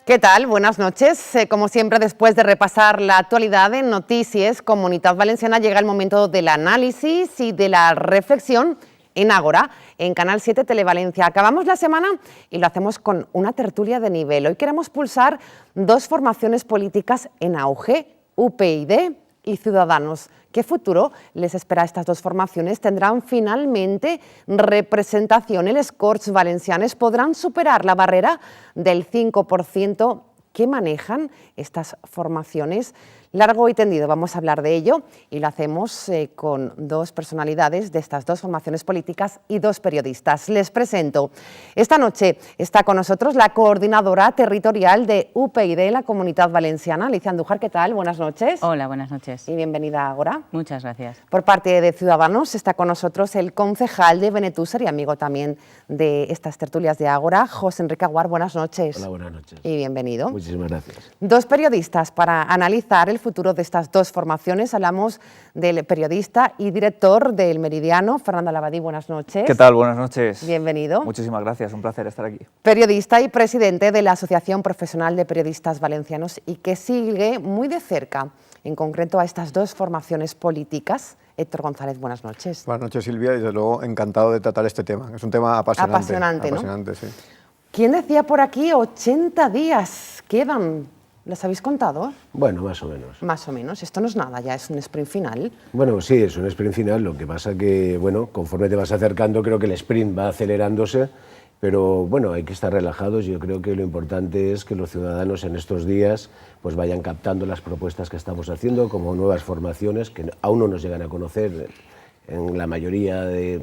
¿Qué tal? Buenas noches. Como siempre, después de repasar la actualidad en Noticias Comunitat Valenciana, llega el momento del análisis y de la reflexión en Ágora, en Canal 7 Televalencia. Acabamos la semana y lo hacemos con una tertulia de nivel. Hoy queremos pulsar dos formaciones políticas en auge, UPyD y Ciudadanos. ¿Qué futuro les espera a estas dos formaciones? ¿Tendrán finalmente representación en les Corts Valencianes? ¿Podrán superar la barrera del 5% que manejan estas formaciones? Largo y tendido vamos a hablar de ello y lo hacemos con dos personalidades de estas dos formaciones políticas y dos periodistas. Les presento. Esta noche está con nosotros la coordinadora territorial de UPyD en la Comunitat Valenciana, Alicia Andújar. ¿Qué tal? Buenas noches. Hola, buenas noches. Y bienvenida a Ágora. Muchas gracias. Por parte de Ciudadanos está con nosotros el concejal de Benetússer y amigo también de estas tertulias de Ágora, José Enrique Aguar. Buenas noches. Hola, buenas noches. Y bienvenido. Muchísimas gracias. Dos periodistas para analizar el futuro de estas dos formaciones. Hablamos del periodista y director del Meridiano, Fernando Labadí. Buenas noches. ¿Qué tal? Buenas noches. Bienvenido. Muchísimas gracias, un placer estar aquí. Periodista y presidente de la Asociación Profesional de Periodistas Valencianos y que sigue muy de cerca, en concreto, a estas dos formaciones políticas. Héctor González, buenas noches. Buenas noches, Silvia, y desde luego encantado de tratar este tema. Es un tema apasionante. Apasionante, ¿no? Apasionante, sí. ¿Quién decía por aquí 80 días quedan? ¿Los habéis contado? Bueno, más o menos. Más o menos. Esto no es nada, ya es un sprint final. Bueno, sí, es un sprint final. Lo que pasa que, bueno, conforme te vas acercando, creo que el sprint va acelerándose. Pero bueno, hay que estar relajados. Yo creo que lo importante es que los ciudadanos en estos días pues vayan captando las propuestas que estamos haciendo como nuevas formaciones que aún no nos llegan a conocer en la mayoría de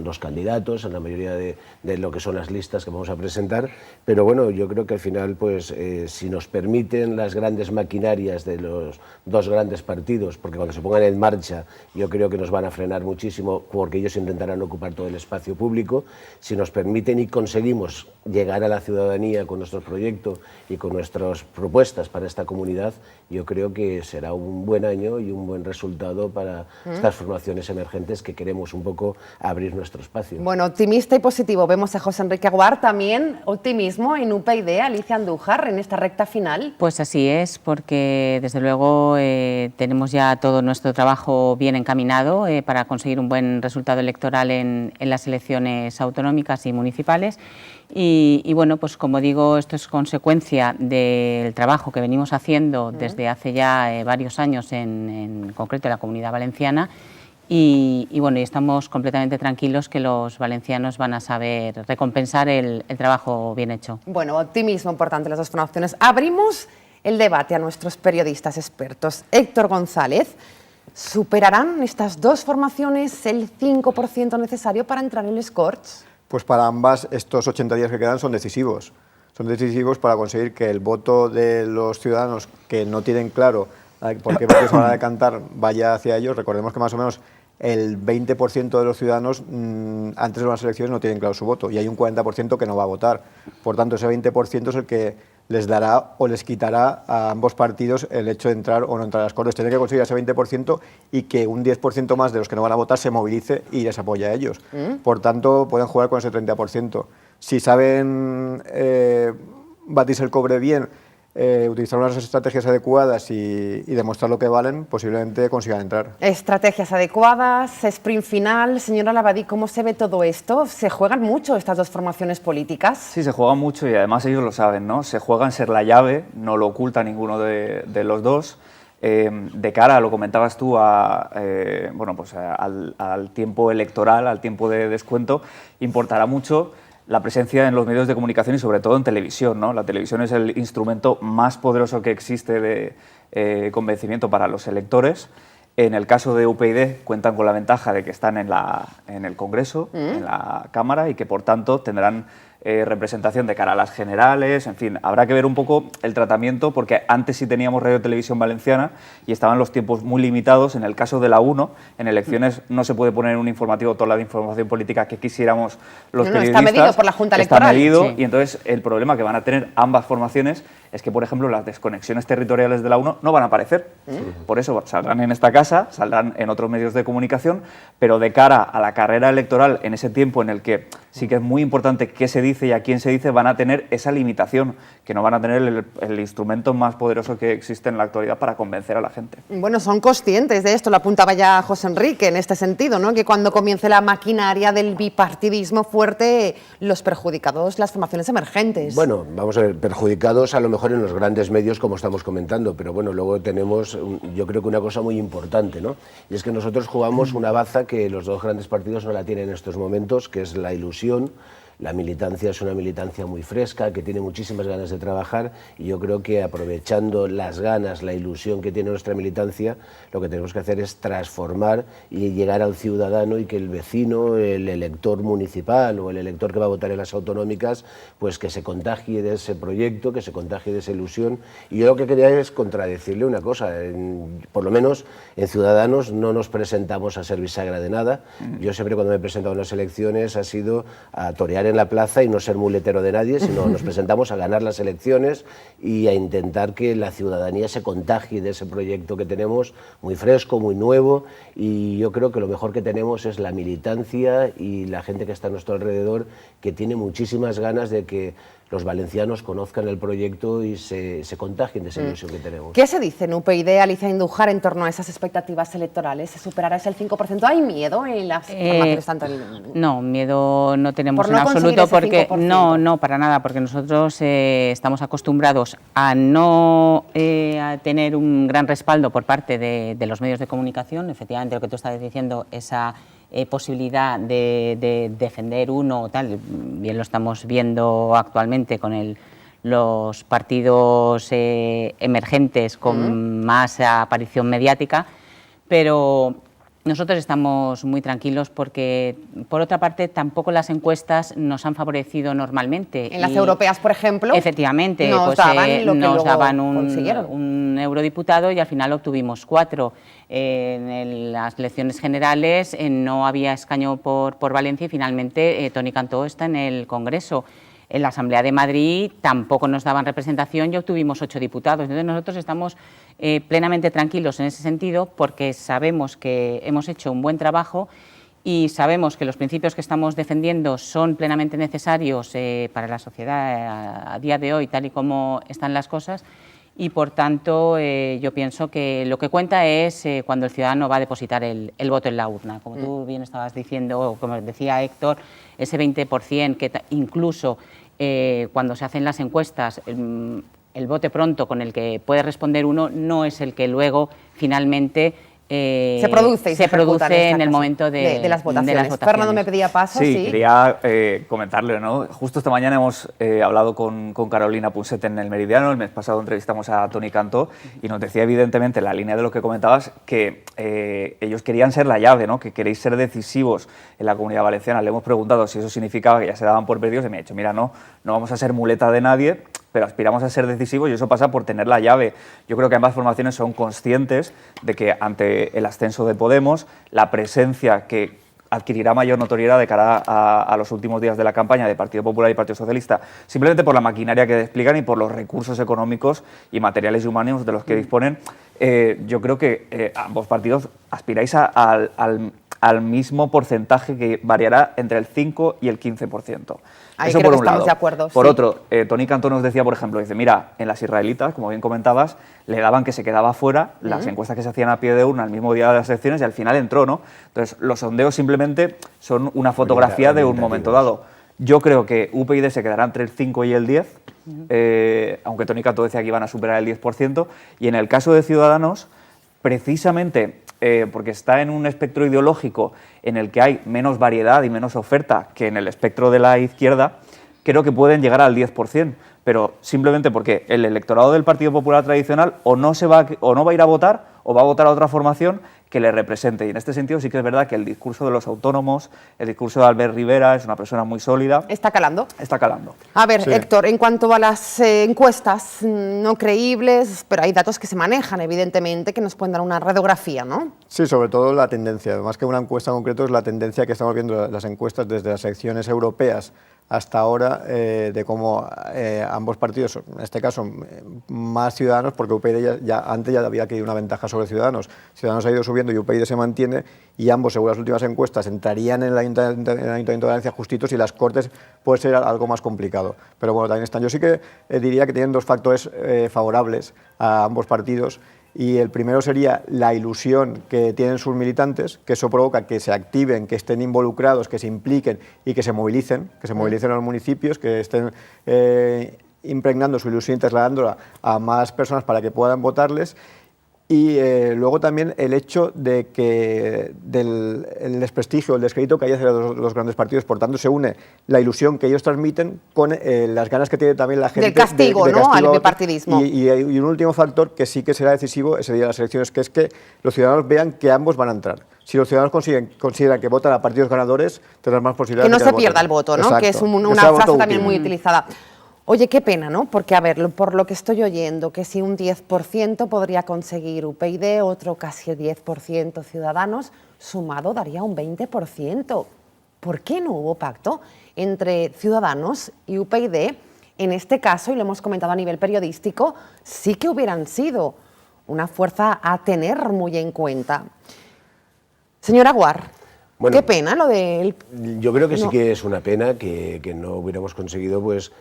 los candidatos, en la mayoría de lo que son las listas que vamos a presentar, pero bueno, yo creo que al final, pues si nos permiten las grandes maquinarias de los dos grandes partidos, porque cuando se pongan en marcha yo creo que nos van a frenar muchísimo porque ellos intentarán ocupar todo el espacio público, si nos permiten y conseguimos llegar a la ciudadanía con nuestro proyecto y con nuestras propuestas para esta comunidad, yo creo que será un buen año y un buen resultado para estas formaciones emergentes que queremos un poco abrir nuestro espacio. Bueno, optimista y positivo. Vemos a José Enrique Aguar, también optimismo en UPyD, Alicia Andújar, en esta recta final. Pues así es, porque desde luego tenemos ya todo nuestro trabajo bien encaminado para conseguir un buen resultado electoral en las elecciones autonómicas y municipales. Y bueno, pues como digo, esto es consecuencia del trabajo que venimos haciendo desde hace ya varios años, en concreto en la Comunidad Valenciana. Y bueno, y estamos completamente tranquilos que los valencianos van a saber recompensar el trabajo bien hecho. Bueno, optimismo importante las dos formaciones. Abrimos el debate a nuestros periodistas expertos. Héctor González, ¿superarán estas dos formaciones el 5% necesario para entrar en les Corts? Pues para ambas estos 80 días que quedan son decisivos. Son decisivos para conseguir que el voto de los ciudadanos que no tienen claro por qué partido se van a decantar vaya hacia ellos. Recordemos que más o menos el 20% de los ciudadanos antes de las elecciones no tienen claro su voto y hay un 40% que no va a votar. Por tanto, ese 20% es el que les dará o les quitará a ambos partidos el hecho de entrar o no entrar a las Cortes. Tienen que conseguir ese 20% y que un 10% más de los que no van a votar se movilice y les apoye a ellos. Por tanto, pueden jugar con ese 30%. Si saben batirse el cobre bien, utilizar unas estrategias adecuadas y demostrar lo que valen, posiblemente consigan entrar. Estrategias adecuadas, sprint final. Señora Labadí, ¿cómo se ve todo esto? ¿Se juegan mucho estas dos formaciones políticas? Sí, se juegan mucho y además ellos lo saben, ¿no? Se juegan ser la llave, no lo oculta ninguno de los dos. De cara, lo comentabas tú, bueno, pues al tiempo electoral, al tiempo de descuento, importará mucho la presencia en los medios de comunicación y sobre todo en televisión, ¿no? La televisión es el instrumento más poderoso que existe de convencimiento para los electores. En el caso de UPyD cuentan con la ventaja de que están en el Congreso, en la Cámara, y que por tanto tendrán representación de cara a las generales. En fin, habrá que ver un poco el tratamiento, porque antes sí teníamos Radio Televisión Valenciana y estaban los tiempos muy limitados. En el caso de la 1, en elecciones no se puede poner en un informativo toda la información política que quisiéramos los periodistas. Está medido por la Junta Electoral. Está medido, sí. Y entonces el problema que van a tener ambas formaciones es que, por ejemplo, las desconexiones territoriales de la 1 no van a aparecer. Por eso saldrán en esta casa, saldrán en otros medios de comunicación, pero de cara a la carrera electoral, en ese tiempo en el que sí que es muy importante qué se dice y a quién se dice, van a tener esa limitación, que no van a tener el instrumento más poderoso que existe en la actualidad para convencer a la gente. Bueno, son conscientes de esto, lo apuntaba ya José Enrique en este sentido, ¿no? Que cuando comience la maquinaria del bipartidismo fuerte, los perjudicados, las formaciones emergentes. Bueno, vamos a ver, perjudicados a lo mejor en los grandes medios, como estamos comentando, pero bueno, luego tenemos, yo creo que una cosa muy importante, ¿no? Y es que nosotros jugamos una baza que los dos grandes partidos no la tienen en estos momentos, que es la ilusión. La militancia es una militancia muy fresca, que tiene muchísimas ganas de trabajar, y yo creo que aprovechando las ganas, la ilusión que tiene nuestra militancia, lo que tenemos que hacer es transformar y llegar al ciudadano, y que el vecino, el elector municipal o el elector que va a votar en las autonómicas, pues que se contagie de ese proyecto, que se contagie de esa ilusión. Y yo lo que quería es contradecirle una cosa, por lo menos en Ciudadanos no nos presentamos a ser bisagra de nada. Yo siempre, cuando me he presentado en las elecciones, ha sido a torear en la plaza y no ser muletero de nadie, sino nos presentamos a ganar las elecciones y a intentar que la ciudadanía se contagie de ese proyecto que tenemos, muy fresco, muy nuevo, y yo creo que lo mejor que tenemos es la militancia y la gente que está a nuestro alrededor, que tiene muchísimas ganas de que los valencianos conozcan el proyecto y se contagien de esa ilusión que tenemos. ¿Qué se dice en UPyD, Alicia Indújar, en torno a esas expectativas electorales? ¿Se superará ese 5%? ¿Hay miedo en las formaciones tanto No, miedo no tenemos por no en absoluto, porque 5%. no, para nada, porque nosotros estamos acostumbrados a no a tener un gran respaldo por parte de los medios de comunicación. Efectivamente, lo que tú estás diciendo, esa posibilidad de defender uno o tal, bien lo estamos viendo actualmente con los partidos emergentes con más aparición mediática, pero nosotros estamos muy tranquilos porque, por otra parte, tampoco las encuestas nos han favorecido normalmente. En las europeas, por ejemplo, efectivamente, nos daban un eurodiputado y al final obtuvimos 4. En las elecciones generales no había escaño por Valencia y finalmente Toni Cantó está en el Congreso. En la Asamblea de Madrid tampoco nos daban representación y obtuvimos 8 diputados. Entonces nosotros estamos plenamente tranquilos en ese sentido, porque sabemos que hemos hecho un buen trabajo y sabemos que los principios que estamos defendiendo son plenamente necesarios para la sociedad a día de hoy, tal y como están las cosas. Y, por tanto, yo pienso que lo que cuenta es cuando el ciudadano va a depositar el voto en la urna. Como tú bien estabas diciendo, o como decía Héctor, ese 20% que incluso cuando se hacen las encuestas, el vote pronto con el que puede responder uno no es el que luego finalmente se produce en el momento de las votaciones. Fernando me pedía paso. Sí, quería comentarle, ¿no? Justo esta mañana hemos hablado con Carolina Punset en El Meridiano. El mes pasado entrevistamos a Toni Cantó y nos decía, evidentemente, en la línea de lo que comentabas, que ellos querían ser la llave, ¿no? Que queréis ser decisivos en la Comunidad Valenciana. Le hemos preguntado si eso significaba que ya se daban por perdidos y me ha dicho, mira, no vamos a ser muleta de nadie, pero aspiramos a ser decisivos y eso pasa por tener la llave. Yo creo que ambas formaciones son conscientes de que ante el ascenso de Podemos, la presencia que adquirirá mayor notoriedad de cara a los últimos días de la campaña de Partido Popular y Partido Socialista, simplemente por la maquinaria que despliegan y por los recursos económicos y materiales y humanos de los que disponen, yo creo que ambos partidos aspiráis al mismo porcentaje, que variará entre el 5 y el 15%. Ahí eso creo por que un estamos lado. de acuerdo. Por sí. otro, Toni Cantó nos decía, por ejemplo, dice, mira, en las israelitas, como bien comentabas, le daban que se quedaba fuera, las encuestas que se hacían a pie de urna el mismo día de las elecciones y al final entró, ¿no? Entonces, los sondeos simplemente son una fotografía de un momento dado. Yo creo que UPyD se quedará entre el 5 y el 10, aunque Toni Cantó decía que iban a superar el 10%, y en el caso de Ciudadanos, precisamente porque está en un espectro ideológico en el que hay menos variedad y menos oferta que en el espectro de la izquierda, creo que pueden llegar al 10%, pero simplemente porque el electorado del Partido Popular tradicional o no va a ir a votar o va a votar a otra formación que le represente. Y en este sentido sí que es verdad que el discurso de los autónomos, el discurso de Albert Rivera, es una persona muy sólida. ¿Está calando? Está calando. A ver, Sí. Héctor, en cuanto a las encuestas no creíbles, pero hay datos que se manejan, evidentemente, que nos pueden dar una radiografía, ¿no? Sí, sobre todo la tendencia. Más que una encuesta en concreto, es la tendencia que estamos viendo las encuestas desde las elecciones europeas hasta ahora de cómo ambos partidos, en este caso más Ciudadanos, porque UPyD antes ya había que ir una ventaja sobre Ciudadanos. Ciudadanos ha ido subiendo y UPyD se mantiene, y ambos, según las últimas encuestas, entrarían en el Ayuntamiento de Valencia justitos, y las Cortes puede ser algo más complicado. Pero bueno, también están. Yo sí que diría que tienen dos factores favorables a ambos partidos. Y el primero sería la ilusión que tienen sus militantes, que eso provoca que se activen, que estén involucrados, que se impliquen y que se movilicen en los municipios, que estén impregnando su ilusión y trasladándola a más personas para que puedan votarles. Y luego también el hecho de que el desprestigio, el descrédito que hay hacia los grandes partidos, por tanto se une la ilusión que ellos transmiten con las ganas que tiene también la gente del castigo, ¿no? Al bipartidismo. Y un último factor que sí que será decisivo ese día de las elecciones, que es que los ciudadanos vean que ambos van a entrar. Si los ciudadanos consideran que votan a partidos ganadores, tendrán más posibilidades que no de que se pierda el voto, ¿no? Exacto. Que es una frase también muy utilizada. Oye, qué pena, ¿no? Porque, a ver, por lo que estoy oyendo, que si un 10% podría conseguir UPyD, otro casi el 10% Ciudadanos, sumado daría un 20%. ¿Por qué no hubo pacto entre Ciudadanos y UPyD? En este caso, y lo hemos comentado a nivel periodístico, sí que hubieran sido una fuerza a tener muy en cuenta. Señora Aguar, bueno, qué pena lo de él. Yo creo que sí que es una pena que no hubiéramos conseguido, pues,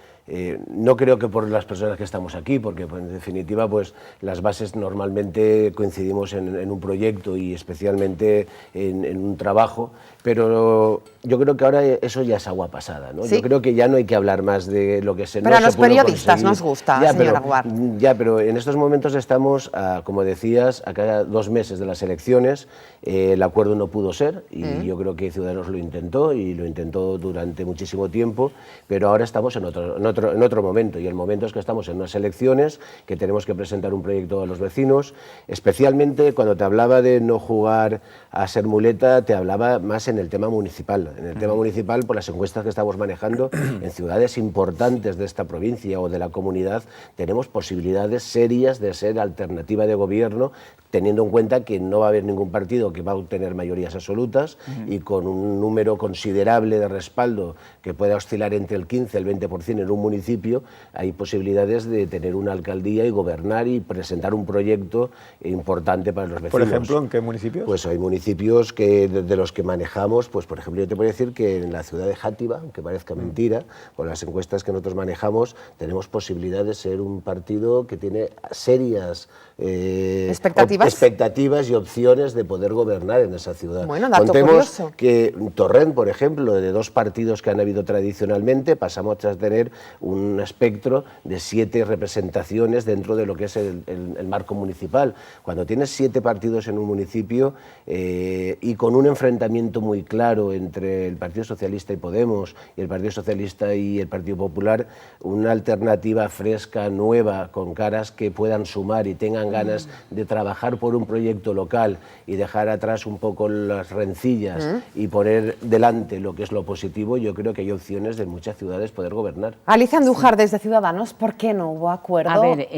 no creo que por las personas que estamos aquí, porque pues, en definitiva pues, las bases normalmente coincidimos en un proyecto y especialmente en un trabajo, pero yo creo que ahora eso ya es agua pasada, ¿no? ¿Sí? Yo creo que ya no hay que hablar más de lo que se Pero no a los se pudo periodistas conseguir. nos gusta, señora Aguar. Ya, pero en estos momentos estamos, como decías, a cada 2 meses de las elecciones. El acuerdo no pudo ser y yo creo que Ciudadanos lo intentó y lo intentó durante muchísimo tiempo, pero ahora estamos en otro momento, y el momento es que estamos en unas elecciones que tenemos que presentar un proyecto a los vecinos, especialmente cuando te hablaba de no jugar a ser muleta, te hablaba más en el tema municipal. En el tema municipal, por las encuestas que estamos manejando, en ciudades importantes de esta provincia o de la comunidad, tenemos posibilidades serias de ser alternativa de gobierno, teniendo en cuenta que no va a haber ningún partido que va a obtener mayorías absolutas y con un número considerable de respaldo que pueda oscilar entre el 15 y el 20% en un municipio, hay posibilidades de tener una alcaldía y gobernar y presentar un proyecto importante para los vecinos. Por ejemplo, ¿en qué municipios? Pues hay municipios que de los que manejamos, pues por ejemplo yo te puedo decir que en la ciudad de Játiva, aunque parezca mentira, por las encuestas que nosotros manejamos, tenemos posibilidad de ser un partido que tiene serias expectativas y opciones de poder gobernar en esa ciudad. Bueno, dato Contemos curioso. que Torrent, por ejemplo, de 2 partidos que han habido tradicionalmente, pasamos a tener un espectro de 7 representaciones dentro de lo que es el marco municipal. Cuando tienes 7 partidos en un municipio y con un enfrentamiento muy claro entre el Partido Socialista y Podemos y el Partido Socialista y el Partido Popular, una alternativa fresca, nueva, con caras que puedan sumar y tengan ganas de trabajar por un proyecto local y dejar atrás un poco las rencillas y poner delante lo que es lo positivo, yo creo que hay opciones de muchas ciudades poder gobernar. Alicia Andújar, desde Ciudadanos, ¿por qué no hubo acuerdo? A ver,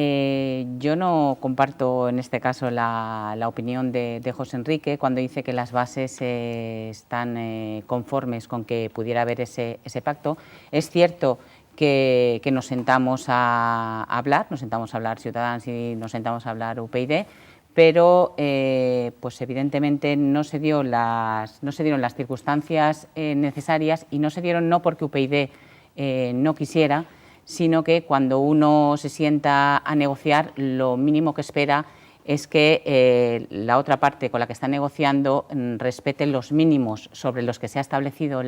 yo no comparto en este caso la opinión de José Enrique cuando dice que las bases están conformes con que pudiera haber ese pacto. Es cierto que nos sentamos a hablar Ciudadanos y nos sentamos a hablar UPyD, pero pues evidentemente no se dieron las circunstancias necesarias, y no se dieron no porque UPyD no quisiera, sino que cuando uno se sienta a negociar, lo mínimo que espera es que la otra parte con la que está negociando respete los mínimos sobre los que se ha establecido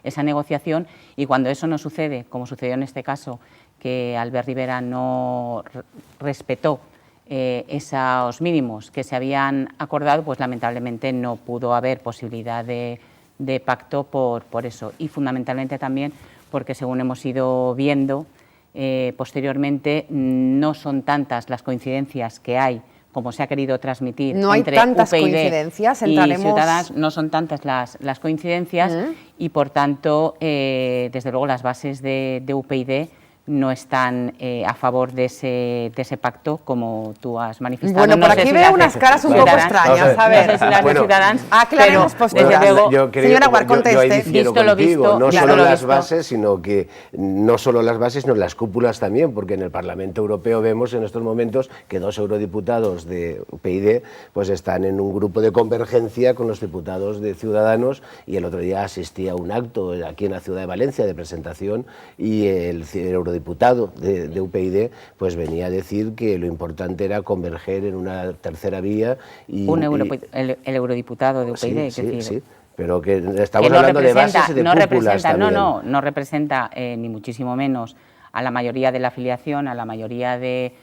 esa negociación, y cuando eso no sucede, como sucedió en este caso, que Albert Rivera no respetó esos mínimos que se habían acordado, pues lamentablemente no pudo haber posibilidad de pacto por eso, y fundamentalmente también porque, según hemos ido viendo posteriormente, no son tantas las coincidencias que hay como se ha querido transmitir. No hay entre tantas UPyD coincidencias, y Ciudadanos, no son tantas las coincidencias y por tanto, desde luego, las bases de UPyD no están a favor de ese pacto, como tú has manifestado. Bueno, por aquí veo unas caras un poco extrañas. A ver, no sé si las de Ciudadanos, aclaremos posturas. Desde luego, señora Guard, conteste. Yo ahí difiero Visto lo contigo, visto, no visto solo lo las visto. bases, no solo las bases, sino las cúpulas también, porque en el Parlamento Europeo vemos en estos momentos que 2 eurodiputados de UPyD pues están en un grupo de convergencia con los diputados de Ciudadanos, y el otro día asistí a un acto aquí en la ciudad de Valencia de presentación, y el eurodiputado de UPyD pues venía a decir que lo importante era converger en una tercera vía. El eurodiputado de UPyD, sí, pero que estamos hablando de bases y de cúpulas también. No representa ni muchísimo menos a la mayoría de la afiliación, a la mayoría de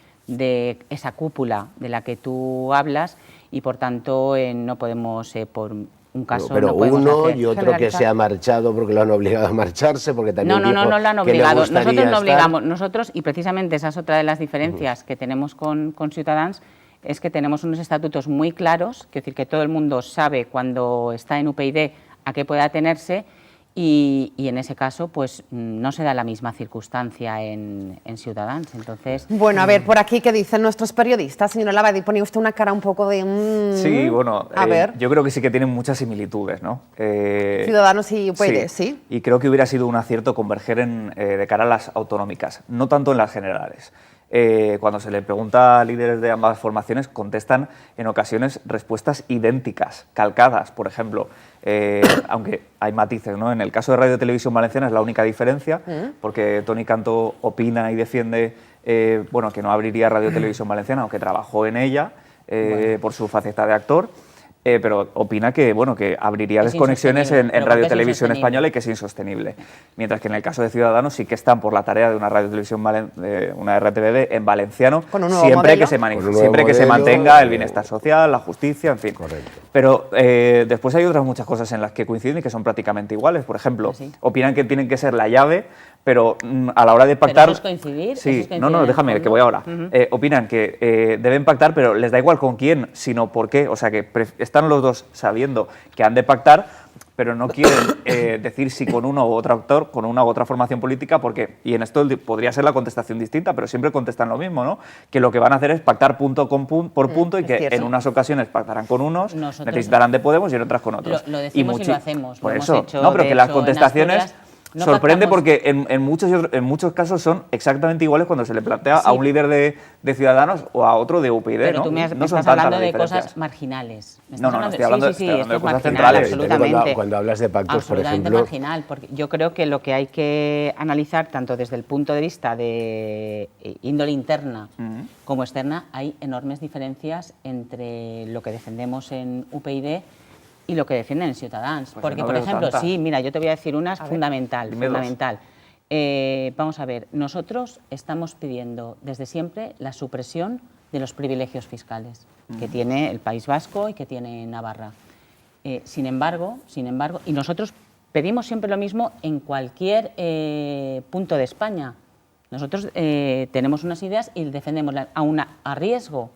esa cúpula de la que tú hablas, y por tanto no podemos, por un caso, pero no podemos uno hacer y otro que se ha marchado porque lo han obligado a marcharse, porque también no lo han que le obligado. gustaría Nosotros no estar. obligamos. Nosotros, y precisamente esa es otra de las diferencias que tenemos con Ciudadanos, es que tenemos unos estatutos muy claros, es decir, que todo el mundo sabe cuando está en UPyD a qué puede atenerse, y en ese caso pues no se da la misma circunstancia en Ciudadanos. Entonces, bueno, a ver, por aquí, ¿qué dicen nuestros periodistas? Señora Labadí, ponía usted una cara un poco de... Sí, bueno, a ver. yo creo que sí que tienen muchas similitudes, ¿no? Ciudadanos y UPyD, sí. Y creo que hubiera sido un acierto converger de cara a las autonómicas, no tanto en las generales. Cuando se le pregunta a líderes de ambas formaciones, contestan en ocasiones respuestas idénticas, calcadas, por ejemplo, aunque hay matices, ¿no? En el caso de Radio Televisión Valenciana es la única diferencia, porque Toni Cantó opina y defiende bueno, que no abriría Radio Televisión Valenciana, aunque trabajó en ella por su faceta de actor. Pero opina que, bueno, que abriría desconexiones en Radio Televisión Española y que es insostenible. Mientras que en el caso de Ciudadanos sí que están por la tarea de una Radio Televisión, una RTVD en valenciano, siempre que se mantenga el bienestar social, la justicia, en fin. Correcto. Pero después hay otras muchas cosas en las que coinciden y que son prácticamente iguales. Por ejemplo, opinan que tienen que ser la llave, pero a la hora de pactar... ¿Pero eso es coincidir? Sí, no, déjame, que voy ahora. Opinan que deben pactar, pero les da igual con quién, sino por qué. O sea, que están los dos sabiendo que han de pactar, pero no quieren decir si con uno u otro actor, con una u otra formación política, porque, y en esto podría ser la contestación distinta, pero siempre contestan lo mismo, ¿no? Que lo que van a hacer es pactar punto por punto, y que en unas ocasiones pactarán con unos, necesitarán de Podemos, y en otras con otros. Lo decimos y lo hacemos. Por lo eso, hemos hecho, no, pero que las en contestaciones... Asturias, no sorprende pactamos. porque en muchos casos son exactamente iguales cuando se le plantea a un líder de Ciudadanos o a otro de UPyD, pero ¿no? tú me no son estás tantas hablando las de diferencias. cosas marginales. ¿Me No, estoy hablando esto de es cosas marginal, centrales. absolutamente. Cuando hablas de pactos, por absolutamente ejemplo... marginal, porque yo creo que lo que hay que analizar, tanto desde el punto de vista de índole interna como externa, hay enormes diferencias entre lo que defendemos en UPyD y lo que defienden en Ciudadanos. Pues porque, no por veo ejemplo, tanta. sí, mira, yo te voy a decir una fundamental. Vamos a ver, nosotros estamos pidiendo desde siempre la supresión de los privilegios fiscales que tiene el País Vasco y que tiene Navarra. Sin embargo, y nosotros pedimos siempre lo mismo en cualquier punto de España. Nosotros tenemos unas ideas y defendemos, aún a riesgo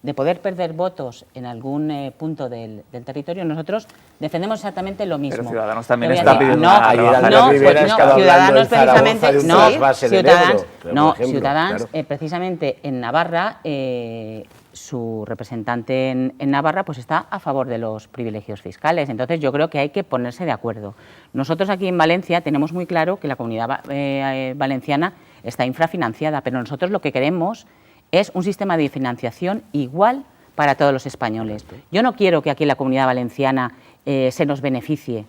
de poder perder votos en algún punto del territorio, nosotros defendemos exactamente lo mismo. Pero Ciudadanos también Te voy a está decir, pidiendo no, una rebaja. no, Rivera pues estaba hablando Ciudadanos en Zaragoza precisamente, de un no, trasvase del Ciudadanos, euro, no, por ejemplo, Ciudadanos, claro. precisamente en Navarra, su representante en Navarra pues está a favor de los privilegios fiscales. Entonces yo creo que hay que ponerse de acuerdo. Nosotros aquí en Valencia tenemos muy claro que la comunidad valenciana está infrafinanciada, pero nosotros lo que queremos es un sistema de financiación igual para todos los españoles. Yo no quiero que aquí en la Comunidad Valenciana se nos beneficie.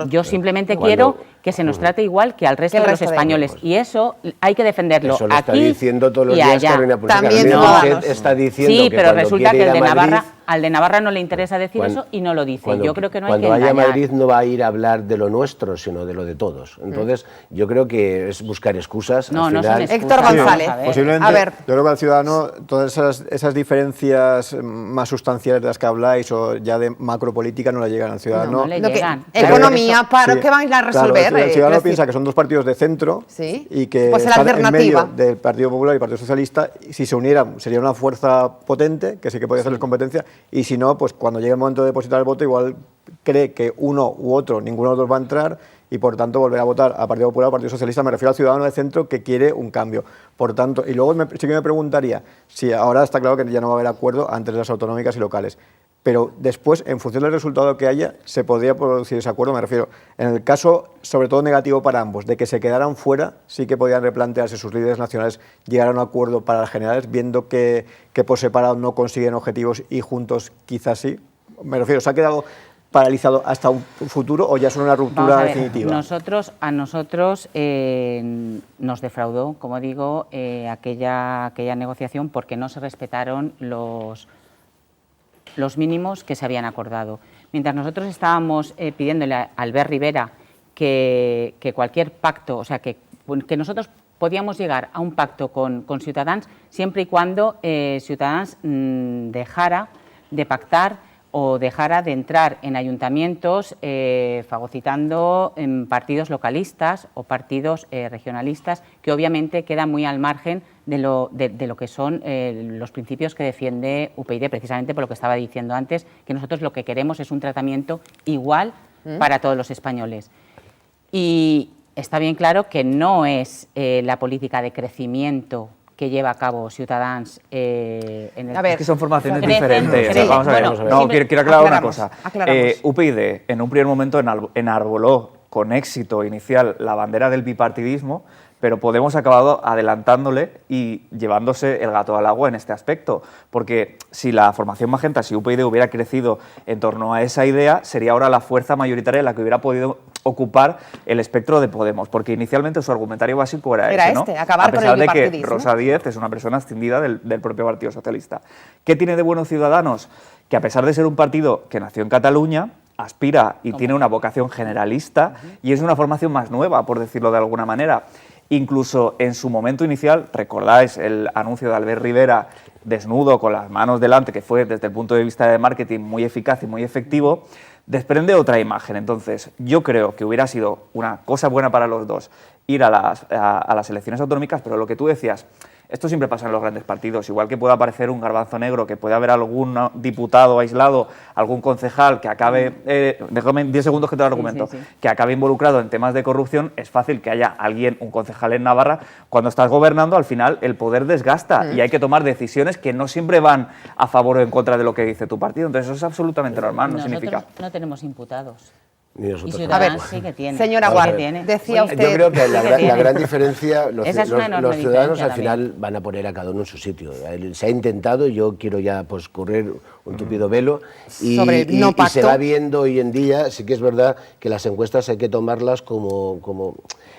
Yo simplemente quiero que se nos trate igual que al resto de los españoles. Y eso hay que defenderlo Eso lo aquí está diciendo todos los y días allá. Carolina Puigdemont. También Carolina Ciudadanos. está diciendo Sí, que pero cuando resulta quiere que ir a Madrid, al de Navarra no le interesa decir eso y no lo dice. Yo creo que no hay que cuando vaya a engañar. Madrid no va a ir a hablar de lo nuestro, sino de lo de todos. Entonces, yo creo que es buscar excusas. No, al no son final. excusas. Héctor González. Vamos a ver. Posiblemente, A ver. yo creo que al ciudadano todas esas diferencias más sustanciales de las que habláis o ya de macropolítica no le llegan al ciudadano. No le Lo que- llegan. economía, Claro, ¿qué van a resolver? Claro, el ciudadano Quiero piensa decir- que son dos partidos de centro Sí. y que Pues es la están en alternativa. medio del Partido Popular y Partido Socialista, y si se unieran sería una fuerza potente, que sí que podría hacerles competencia, y si no, pues cuando llegue el momento de depositar el voto, igual cree que uno u otro, ninguno de los dos va a entrar, y por tanto volver a votar a Partido Popular o Partido Socialista. Me refiero al ciudadano de centro que quiere un cambio. Por tanto, y luego sí que me preguntaría, si ahora está claro que ya no va a haber acuerdo antes de las autonómicas y locales, pero después, en función del resultado que haya, se podría producir ese acuerdo. Me refiero, en el caso, sobre todo negativo para ambos, de que se quedaran fuera, sí que podían replantearse sus líderes nacionales, llegar a un acuerdo para las generales, viendo que por separado no consiguen objetivos y juntos quizás sí. Me refiero, ¿se ha quedado paralizado hasta un futuro o ya es una ruptura definitiva? A nosotros nos defraudó, como digo, aquella negociación, porque no se respetaron los mínimos que se habían acordado. Mientras nosotros estábamos pidiéndole a Albert Rivera que cualquier pacto, o sea, que nosotros podíamos llegar a un pacto con Ciutadans siempre y cuando Ciutadans dejara de pactar o dejara de entrar en ayuntamientos fagocitando en partidos localistas o partidos regionalistas, que obviamente quedan muy al margen de lo que son los principios que defiende UPyD, precisamente por lo que estaba diciendo antes, que nosotros lo que queremos es un tratamiento igual para todos los españoles. Y está bien claro que no es la política de crecimiento que lleva a cabo Ciutadans en el... A ver, es que son formaciones crecen, diferentes. crecen. Vamos a ver. Bueno, No, quiero aclarar una cosa. Aclaramos. UPyD en un primer momento enarboló con éxito inicial la bandera del bipartidismo, pero Podemos ha acabado adelantándole y llevándose el gato al agua en este aspecto, porque si la formación magenta, si UPyD hubiera crecido en torno a esa idea, sería ahora la fuerza mayoritaria la que hubiera podido ocupar el espectro de Podemos, porque inicialmente su argumentario básico era ese, ¿no? Acabar con el a pesar de que bipartidismo. Rosa Díez es una persona ascendida del propio Partido Socialista. ¿Qué tiene de bueno Ciudadanos? Que a pesar de ser un partido que nació en Cataluña, aspira y tiene una vocación generalista y es una formación más nueva, por decirlo de alguna manera. Incluso en su momento inicial, recordáis el anuncio de Albert Rivera desnudo con las manos delante, que fue desde el punto de vista de marketing muy eficaz y muy efectivo, desprende otra imagen. Entonces, yo creo que hubiera sido una cosa buena para los dos ir a las elecciones autonómicas, pero lo que tú decías, esto siempre pasa en los grandes partidos, igual que puede aparecer un garbanzo negro, que puede haber algún diputado aislado, algún concejal que acabe, déjame 10 segundos que te lo argumento, que acabe involucrado en temas de corrupción, es fácil que haya alguien, un concejal en Navarra, cuando estás gobernando al final el poder desgasta y hay que tomar decisiones que no siempre van a favor o en contra de lo que dice tu partido, entonces eso es absolutamente normal, no significa... no tenemos imputados. Ni nosotros. Y Ciudadanos A ver, sí que tiene. señora Sí Guard, que tiene. decía Sí. usted... Yo creo que Sí que tiene. la gran diferencia, los Esa es una enorme ciudadanos diferencia al también. final van a poner a cada uno en su sitio. Se ha intentado, yo quiero ya pues correr un tupido velo y, Sobre el no y se pacto. va viendo hoy en día, sí que es verdad que las encuestas hay que tomarlas como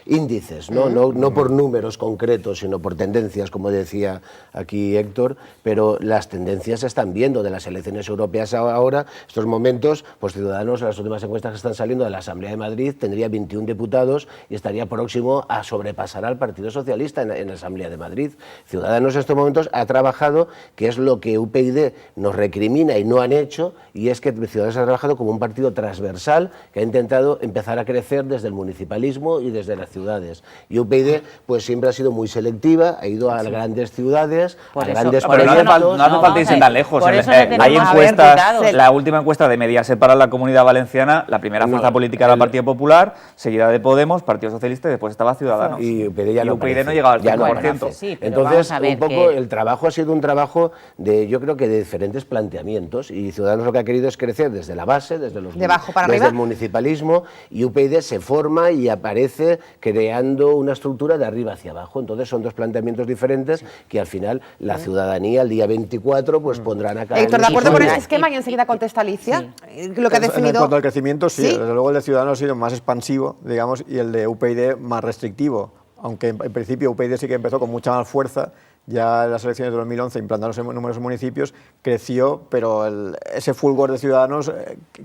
índices, ¿no? No por números concretos, sino por tendencias, como decía aquí Héctor, pero las tendencias se están viendo de las elecciones europeas ahora, estos momentos, pues Ciudadanos, las últimas encuestas que están saliendo de la Asamblea de Madrid, tendría 21 diputados y estaría próximo a sobrepasar al Partido Socialista en la Asamblea de Madrid. Ciudadanos en estos momentos ha trabajado, que es lo que UPyD nos recrimina y no han hecho, y es que Ciudadanos ha trabajado como un partido transversal que ha intentado empezar a crecer desde el municipalismo y desde las ciudades. Y UPyD pues siempre ha sido muy selectiva, ha ido a las grandes ciudades, Por a eso- grandes por Pero eso proyectos. no hace falta irse tan lejos. Hay encuestas, la última encuesta de Mediaset para la Comunidad Valenciana, la primera fuerza política era el Partido Popular, seguida de Podemos, Partido Socialista y después estaba Ciudadanos. Y UPyD ya no UPyD aparece, no llegaba al ya no 5%. aparece. Sí, pero Entonces, vamos a ver un poco que- el trabajo ha sido un trabajo de, yo creo que de diferentes planteamientos, y Ciudadanos lo que ha querido es crecer desde la base, desde los De abajo para desde arriba. el municipalismo, y UPyD se forma y aparece creando una estructura de arriba hacia abajo. Entonces son dos planteamientos diferentes que al final la ciudadanía el día 24 pues pondrán a cada Héctor, ¿de uno acuerdo su con idea. ese esquema? Y enseguida contesta Alicia. Lo que ha En definido... cuanto al crecimiento, sí, ¿Sí? desde luego el de Ciudadanos ha sido más expansivo, digamos, y el de UPyD más restrictivo, aunque en principio UPyD sí que empezó con mucha más fuerza, ya en las elecciones de 2011, implantándose en numerosos municipios, creció, pero ese fulgor de Ciudadanos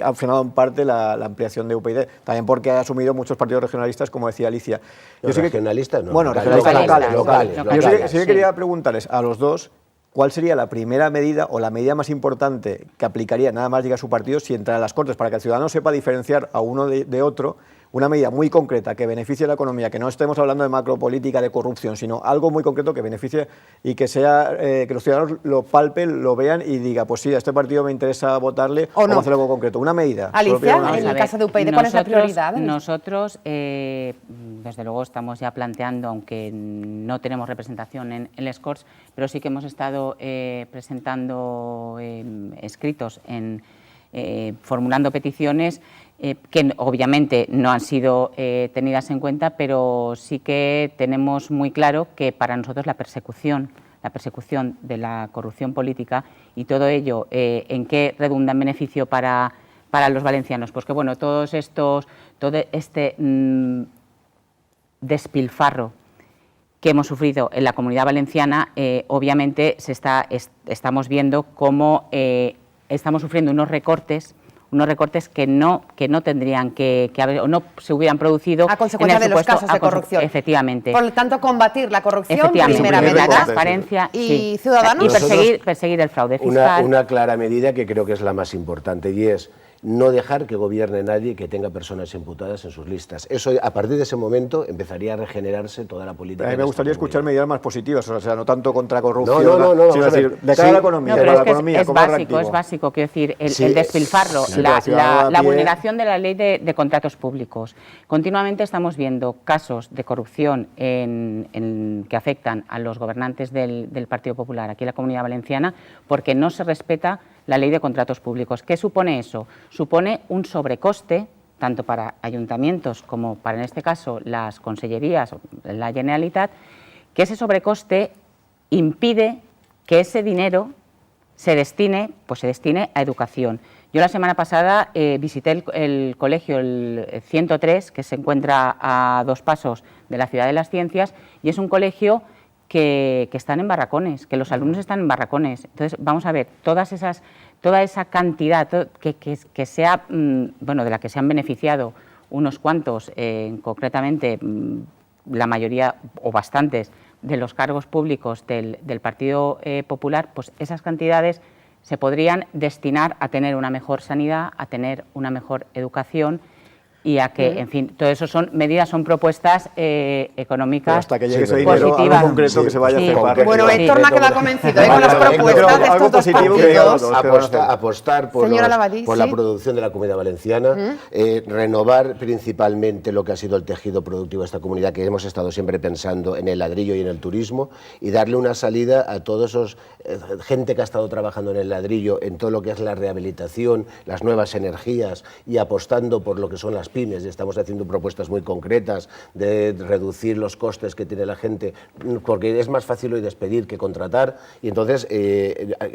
ha frenado en parte la ampliación de UPyD, también porque ha asumido muchos partidos regionalistas, como decía Alicia. Los sí que- regionalistas no, Bueno, locales, regionalistas locales. Yo sí que sí. quería preguntarles a los dos, ¿cuál sería la primera medida o la medida más importante que aplicaría nada más llegar a su partido si entra a las Cortes, para que el ciudadano sepa diferenciar a uno de otro? una medida muy concreta que beneficie a la economía, que no estemos hablando de macropolítica, de corrupción, sino algo muy concreto que beneficie y que sea que los ciudadanos lo palpen, lo vean y diga, pues sí, a este partido me interesa votarle o no hacer algo concreto. Una medida. Alicia, en el caso de UPyD, ¿cuál es la prioridad? Nosotros, desde luego, estamos ya planteando, aunque no tenemos representación en les Corts, pero sí que hemos estado presentando escritos, formulando peticiones que obviamente no han sido tenidas en cuenta, pero sí que tenemos muy claro que para nosotros la persecución de la corrupción política y todo ello, ¿en qué redunda en beneficio para los valencianos? Pues que bueno, todo este despilfarro que hemos sufrido en la Comunidad Valenciana, obviamente estamos viendo cómo estamos sufriendo unos recortes que no tendrían que haber, o no se hubieran producido a consecuencia de los casos de corrupción. Efectivamente. Por lo tanto, combatir la corrupción, primera medida. La transparencia y ciudadanos. Y perseguir el fraude fiscal. Una clara medida que creo que es la más importante, y es no dejar que gobierne nadie que tenga personas imputadas en sus listas. Eso, a partir de ese momento, empezaría a regenerarse toda la política. A mí me gustaría escuchar medidas más positivas, o sea, no tanto contra corrupción, no, sino decir, de cara a la economía, pero la economía, es básico, quiero decir, el despilfarro, la vulneración de la ley de contratos públicos. Continuamente estamos viendo casos de corrupción que afectan a los gobernantes del Partido Popular aquí en la Comunidad Valenciana, porque no se respeta la ley de contratos públicos. ¿Qué supone eso? Supone un sobrecoste, tanto para ayuntamientos como para, en este caso, las consellerías, la Generalitat, que ese sobrecoste impide que ese dinero se destine a educación. Yo la semana pasada visité el colegio, el 103, que se encuentra a 2 pasos de la Ciudad de las Ciencias, y es un colegio que están en barracones, que los alumnos están en barracones. Entonces, vamos a ver, toda esa cantidad que sea, de la que se han beneficiado unos cuantos, concretamente la mayoría o bastantes de los cargos públicos del Partido Popular, pues esas cantidades se podrían destinar a tener una mejor sanidad, a tener una mejor educación y a que, en fin, todo eso son medidas, son propuestas económicas. Pero hasta que llegue ese dinero, algo concreto que se vaya a hacer. Bueno, Héctor me ha quedado convencido con las propuestas de estos dos partidos. Apostar por la producción de la Comunidad Valenciana, renovar principalmente lo que ha sido el tejido productivo de esta comunidad, que hemos estado siempre pensando en el ladrillo y en el turismo, y darle una salida a todos esos gente que ha estado trabajando en el ladrillo, en todo lo que es la rehabilitación, las nuevas energías, y apostando por lo que son las pymes. Estamos haciendo propuestas muy concretas de reducir los costes que tiene la gente, porque es más fácil hoy despedir que contratar, y entonces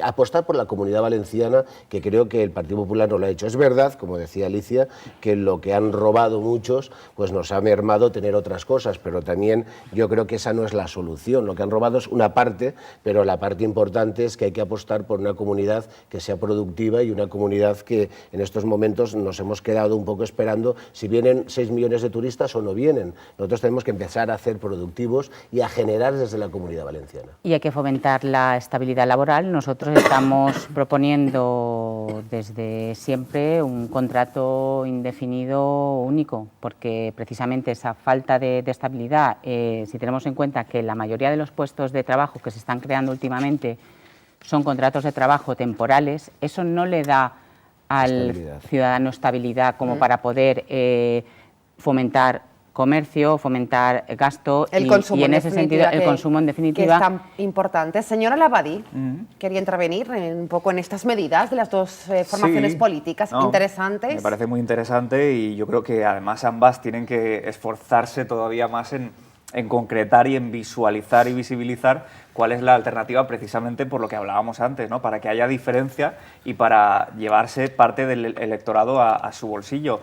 apostar por la Comunidad Valenciana, que creo que el Partido Popular no lo ha hecho. Es verdad, como decía Alicia, que lo que han robado muchos pues nos ha mermado tener otras cosas, pero también yo creo que esa no es la solución. Lo que han robado es una parte, pero la parte importante es que hay que apostar por una comunidad que sea productiva y una comunidad que en estos momentos nos hemos quedado un poco esperando si vienen 6 millones de turistas o no vienen. Nosotros tenemos que empezar a ser productivos y a generar desde la Comunidad Valenciana. Y hay que fomentar la estabilidad laboral. Nosotros estamos proponiendo desde siempre un contrato indefinido único, porque precisamente esa falta de estabilidad, si tenemos en cuenta que la mayoría de los puestos de trabajo que se están creando últimamente son contratos de trabajo temporales, eso no le da al ciudadano estabilidad como para poder fomentar comercio, fomentar gasto y en ese sentido el consumo en definitiva. Que es tan importante. Señora Labadí, quería intervenir un poco en estas medidas de las dos formaciones políticas interesantes. Me parece muy interesante y yo creo que además ambas tienen que esforzarse todavía más en concretar y en visualizar y visibilizar cuál es la alternativa, precisamente por lo que hablábamos antes, ¿no? Para que haya diferencia y para llevarse parte del electorado a su bolsillo.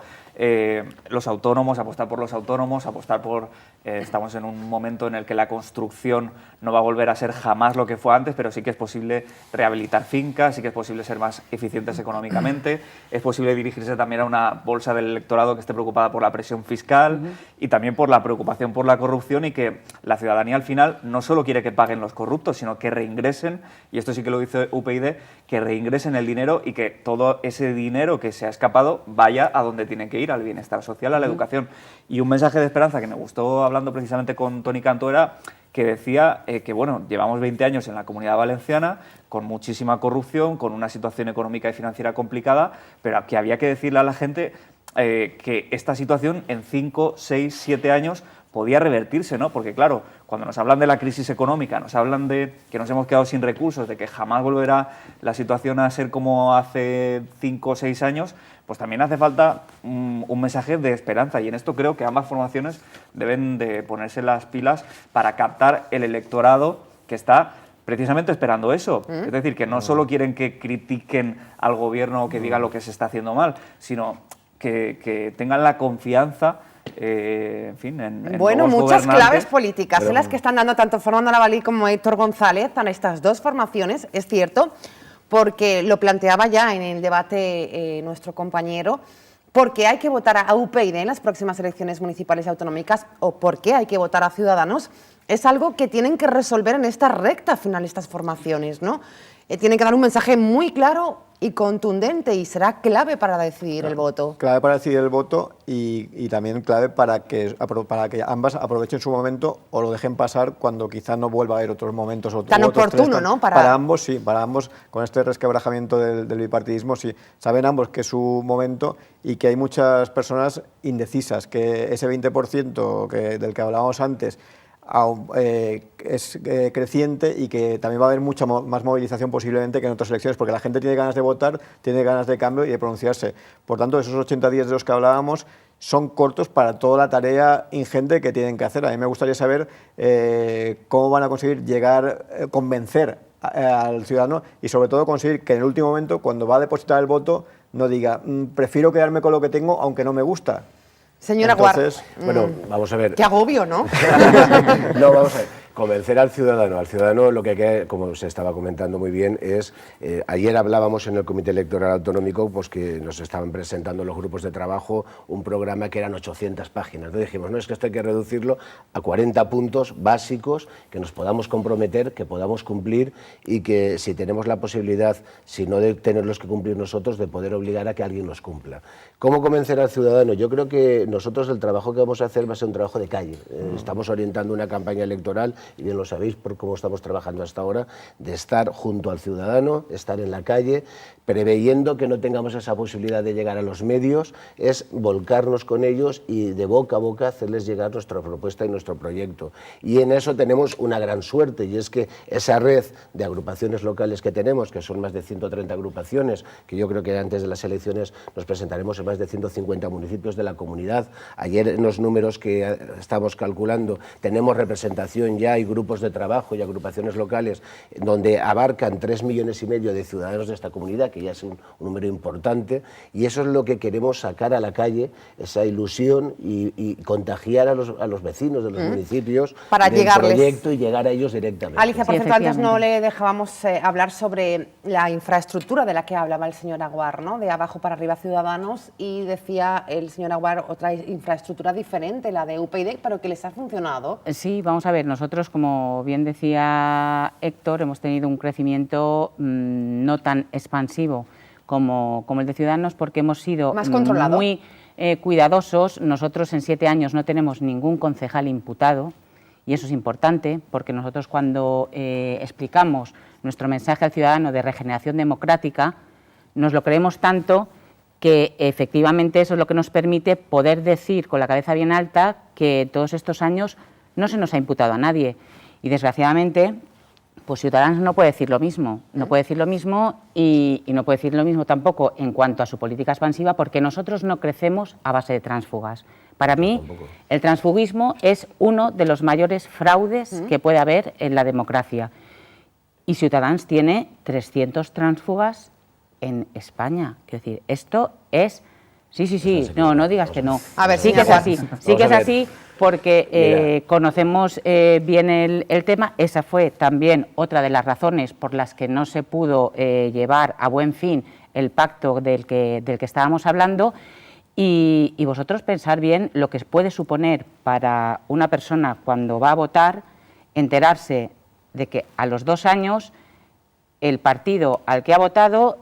Los autónomos, apostar por los autónomos, apostar por... estamos en un momento en el que la construcción no va a volver a ser jamás lo que fue antes, pero sí que es posible rehabilitar fincas, sí que es posible ser más eficientes económicamente, es posible dirigirse también a una bolsa del electorado que esté preocupada por la presión fiscal y también por la preocupación por la corrupción, y que la ciudadanía al final no solo quiere que paguen los corruptos, sino que reingresen, y esto sí que lo dice UPyD, que reingresen el dinero y que todo ese dinero que se ha escapado vaya a donde tiene que ir. contribuir al bienestar social, a la educación. Y un mensaje de esperanza que me gustó hablando precisamente con Toni Cantó era que decía que, bueno, llevamos 20 años en la Comunidad Valenciana con muchísima corrupción, con una situación económica y financiera complicada, pero que había que decirle a la gente que esta situación en 5, 6, 7 años podía revertirse, ¿no? Porque, claro, cuando nos hablan de la crisis económica, nos hablan de que nos hemos quedado sin recursos, de que jamás volverá la situación a ser como hace 5 o 6 años, pues también hace falta un mensaje de esperanza. Y en esto creo que ambas formaciones deben de ponerse las pilas para captar el electorado que está precisamente esperando eso. Es decir, que no solo quieren que critiquen al gobierno o que digan lo que se está haciendo mal, sino que tengan la confianza en fin, en bueno, nuevos muchas gobernantes. claves políticas en las que están dando tanto Fernando Lavalí como Héctor González a estas dos formaciones, es cierto, porque lo planteaba ya en el debate nuestro compañero, ¿por qué hay que votar a UPyD en las próximas elecciones municipales y autonómicas o por qué hay que votar a Ciudadanos? Es algo que tienen que resolver en esta recta final estas formaciones, ¿no? Tienen que dar un mensaje muy claro y contundente y será clave para decidir el voto. Clave para decidir el voto y también clave para que ambas aprovechen su momento o lo dejen pasar cuando quizá no vuelva a haber otros momentos. Tan oportuno, ¿no? Para ambos, sí, para ambos, con este resquebrajamiento del bipartidismo, sí. Saben ambos que es su momento y que hay muchas personas indecisas, que ese 20% del que hablábamos antes es creciente y que también va a haber mucha más movilización posiblemente que en otras elecciones, porque la gente tiene ganas de votar, tiene ganas de cambio y de pronunciarse. Por tanto, esos 80 días de los que hablábamos son cortos para toda la tarea ingente que tienen que hacer. A mí me gustaría saber cómo van a conseguir convencer al ciudadano y sobre todo conseguir que en el último momento, cuando va a depositar el voto, no diga prefiero quedarme con lo que tengo aunque no me gusta. Señora Aguar, bueno, vamos a ver. Qué agobio, ¿no? No, vamos a ver. Convencer al ciudadano. Al ciudadano lo que hay que, como se estaba comentando muy bien, es... ayer hablábamos en el Comité Electoral Autonómico pues que nos estaban presentando los grupos de trabajo un programa que eran 800 páginas. Entonces dijimos, no, es que esto hay que reducirlo a 40 puntos básicos que nos podamos comprometer, que podamos cumplir y que si tenemos la posibilidad, si no de tenerlos que cumplir nosotros, de poder obligar a que alguien los cumpla. ¿Cómo convencer al ciudadano? Yo creo que nosotros el trabajo que vamos a hacer va a ser un trabajo de calle. Estamos orientando una campaña electoral y bien lo sabéis por cómo estamos trabajando hasta ahora, de estar junto al ciudadano, estar en la calle, preveyendo que no tengamos esa posibilidad de llegar a los medios, es volcarnos con ellos y de boca a boca hacerles llegar nuestra propuesta y nuestro proyecto. Y en eso tenemos una gran suerte, y es que esa red de agrupaciones locales que tenemos, que son más de 130 agrupaciones, que yo creo que antes de las elecciones nos presentaremos en más de 150 municipios de la comunidad. Ayer en los números que estamos calculando tenemos representación ya, hay grupos de trabajo y agrupaciones locales donde abarcan 3,5 millones de ciudadanos de esta comunidad, que ya es un número importante, y eso es lo que queremos sacar a la calle, esa ilusión y contagiar a los vecinos de los municipios para del llegarles. Proyecto y llegar a ellos directamente. Alicia, por Sí, cierto, antes no efectivamente. le dejábamos hablar sobre la infraestructura de la que hablaba el señor Aguar, ¿no? De abajo para arriba Ciudadanos, y decía el señor Aguar otra infraestructura diferente, la de UPyD, pero que les ha funcionado. Sí, vamos a ver, nosotros, como bien decía Héctor, hemos tenido un crecimiento no tan expansivo como el de Ciudadanos, porque hemos sido Más controlado. muy cuidadosos. Nosotros en 7 años no tenemos ningún concejal imputado, y eso es importante, porque nosotros cuando explicamos nuestro mensaje al ciudadano de regeneración democrática, nos lo creemos tanto que efectivamente eso es lo que nos permite poder decir con la cabeza bien alta que todos estos años no se nos ha imputado a nadie. Y desgraciadamente, pues Ciudadanos no puede decir lo mismo, no puede decir lo mismo y no puede decir lo mismo tampoco en cuanto a su política expansiva, porque nosotros no crecemos a base de tránsfugas. Para mí, el transfugismo es uno de los mayores fraudes que puede haber en la democracia. Y Ciudadanos tiene 300 tránsfugas en España. Quiero decir, esto es... Sí, no digas que no. A ver, sí que es señora así, Juan. sí que es Vamos a ver. así, porque conocemos bien el tema. Esa fue también otra de las razones por las que no se pudo llevar a buen fin el pacto del que estábamos hablando. Y vosotros pensar bien lo que puede suponer para una persona cuando va a votar enterarse de que a los 2 años el partido al que ha votado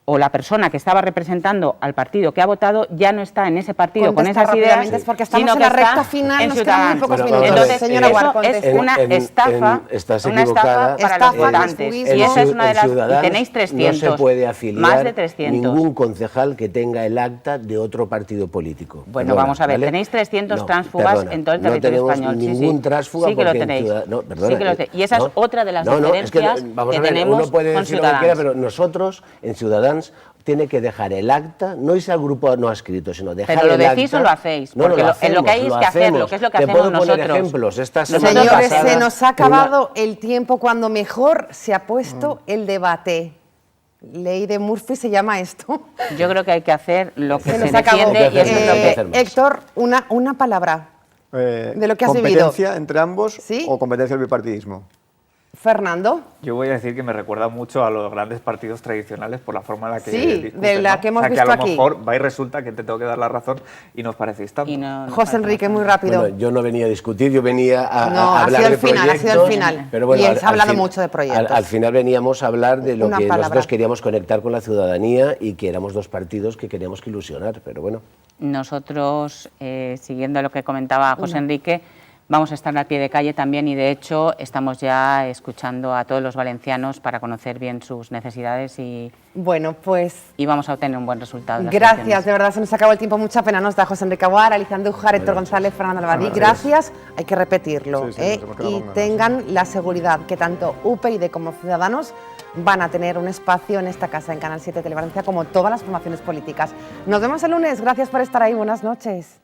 o la persona que estaba representando al partido que ha votado ya no está en ese partido con Contesta esas ideas, rápidamente, porque estamos sino en que la está recta final, en nos quedan muy Ciudadanos. pocos Bueno, minutos. Entonces, Señora eso Guard, es una estafa, estás una equivocada. estafa para Estafa, los votantes. transfugismo. Y esa es una de las... Y Ciudadanos tenéis 300, no se puede afiliar más de 300. ningún concejal que tenga el acta de otro partido político. Bueno, vamos a ver, tenéis 300 tránsfugas en todo el territorio español. No tenemos ningún tránsfuga sí que lo porque en tenéis. No, perdona, Sí que lo tenéis. Y esa es otra de las es diferencias vamos que a ver, tenemos uno puede con decir lo que quiera, Ciudadanos. pero nosotros en Ciudadanos tiene que dejar el acta, no irse al grupo no adscrito, sino dejar Pero lo el decís acta. o lo hacéis, No, porque lo lo hacemos, que hay es que hacerlo, que es lo que Te hacemos puedo poner nosotros. ejemplos. Esta Nosotros semana Señores, pasada, se nos ha acabado el tiempo cuando mejor se ha puesto el debate. Ley de Murphy se llama esto. Yo creo que hay que hacer lo que Se se nos acabó. defiende y eso es lo hay que que... hacer más. Héctor, una palabra de lo que has vivido. ¿Competencia entre ambos ¿Sí? o competencia del bipartidismo? Fernando. Yo voy a decir que me recuerda mucho a los grandes partidos tradicionales por la forma en la que Sí, discuten, de la ¿no? que hemos o sea, visto que a lo aquí. mejor va y resulta que te tengo que dar la razón y nos parecéis tanto. Y no- José Enrique, muy rápido. Bueno, yo no venía a discutir, yo venía a No, ha hablar sido el de final, ha sido el proyectos, final. pero bueno, Y él se ha hablado fin- mucho de proyectos. Al final veníamos a hablar de lo Una que palabra. nosotros queríamos conectar con la ciudadanía y que éramos dos partidos que queríamos que ilusionar, pero bueno. Nosotros, siguiendo lo que comentaba José Enrique, vamos a estar al pie de calle también y de hecho estamos ya escuchando a todos los valencianos para conocer bien sus necesidades y Bueno, pues vamos a obtener un buen resultado. en las gracias, elecciones. de verdad se nos acabó el tiempo, mucha pena nos da José Enrique Aguar, Alicia Andújar, Héctor González, Fernando Albadí. Gracias, hay que repetirlo. Sí, sí, nos hemos quedado Y con ganas. tengan la seguridad que tanto UPyD como Ciudadanos van a tener un espacio en esta casa, en Canal 7 Televalencia, como todas las formaciones políticas. Nos vemos el lunes, gracias por estar ahí, buenas noches.